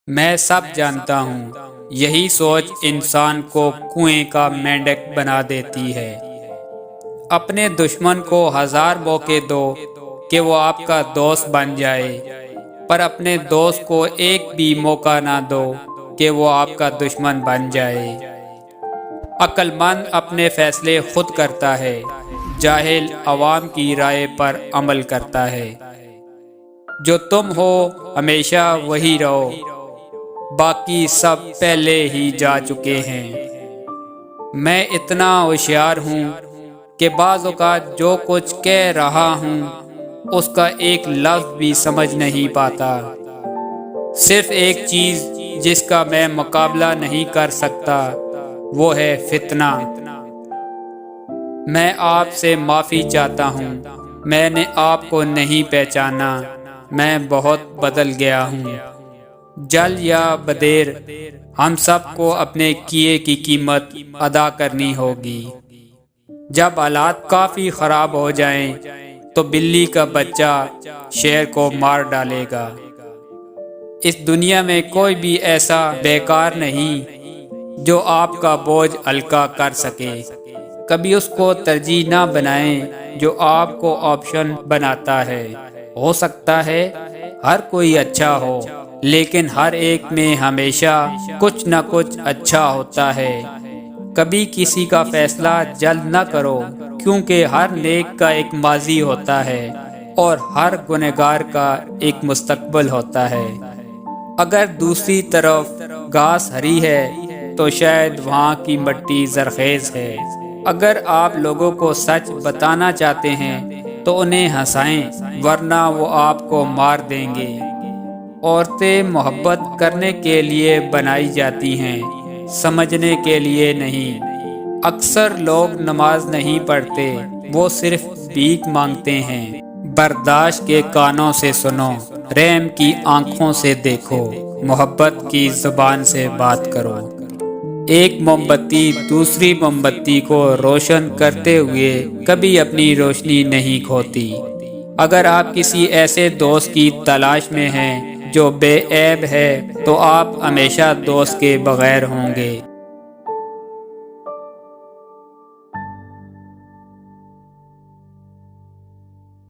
میں سب جانتا ہوں، یہی سوچ انسان کو کنویں کا مینڈک بنا دیتی ہے۔ اپنے دشمن کو 1000 موقع دو کہ وہ آپ کا دوست بن جائے، پر اپنے دوست کو ایک بھی موقع نہ دو کہ وہ آپ کا دشمن بن جائے۔ عقل مند اپنے فیصلے خود کرتا ہے، جاہل عوام کی رائے پر عمل کرتا ہے۔ جو تم ہو ہمیشہ وہی رہو، باقی سب پہلے ہی جا چکے ہیں۔ میں اتنا ہوشیار ہوں کہ بعض اوقات جو کچھ کہہ رہا ہوں اس کا ایک لفظ بھی سمجھ نہیں پاتا۔ صرف ایک چیز جس کا میں مقابلہ نہیں کر سکتا وہ ہے فتنہ۔ میں آپ سے معافی چاہتا ہوں، میں نے آپ کو نہیں پہچانا، میں بہت بدل گیا ہوں۔ جلد یا بدیر ہم سب کو اپنے کیے کی قیمت ادا کرنی ہوگی۔ جب حالات کافی خراب ہو جائیں تو بلی کا بچہ شیر کو مار ڈالے گا۔ اس دنیا میں کوئی بھی ایسا بیکار نہیں جو آپ کا بوجھ ہلکا کر سکے۔ کبھی اس کو ترجیح نہ بنائیں جو آپ کو آپشن بناتا ہے۔ ہو سکتا ہے ہر کوئی اچھا ہو، لیکن ہر ایک میں ہمیشہ کچھ نہ کچھ اچھا ہوتا ہے۔ کبھی کسی کا فیصلہ جلد نہ کرو، کیونکہ ہر نیک کا ایک ماضی ہوتا ہے اور ہر گنہگار کا ایک مستقبل ہوتا ہے۔ اگر دوسری طرف گھاس ہری ہے تو شاید وہاں کی مٹی زرخیز ہے۔ اگر آپ لوگوں کو سچ بتانا چاہتے ہیں تو انہیں ہنسائیں، ورنہ وہ آپ کو مار دیں گے۔ عورتیں محبت کرنے کے لیے بنائی جاتی ہیں، سمجھنے کے لیے نہیں۔ اکثر لوگ نماز نہیں پڑھتے، وہ صرف بھیک مانگتے ہیں۔ برداشت کے کانوں سے سنو، رحم کی آنکھوں سے دیکھو، محبت کی زبان سے بات کرو۔ ایک موم بتی دوسری موم بتی کو روشن کرتے ہوئے کبھی اپنی روشنی نہیں کھوتی۔ اگر آپ کسی ایسے دوست کی تلاش میں ہیں جو بے عیب ہے تو آپ ہمیشہ دوست کے بغیر ہوں گے۔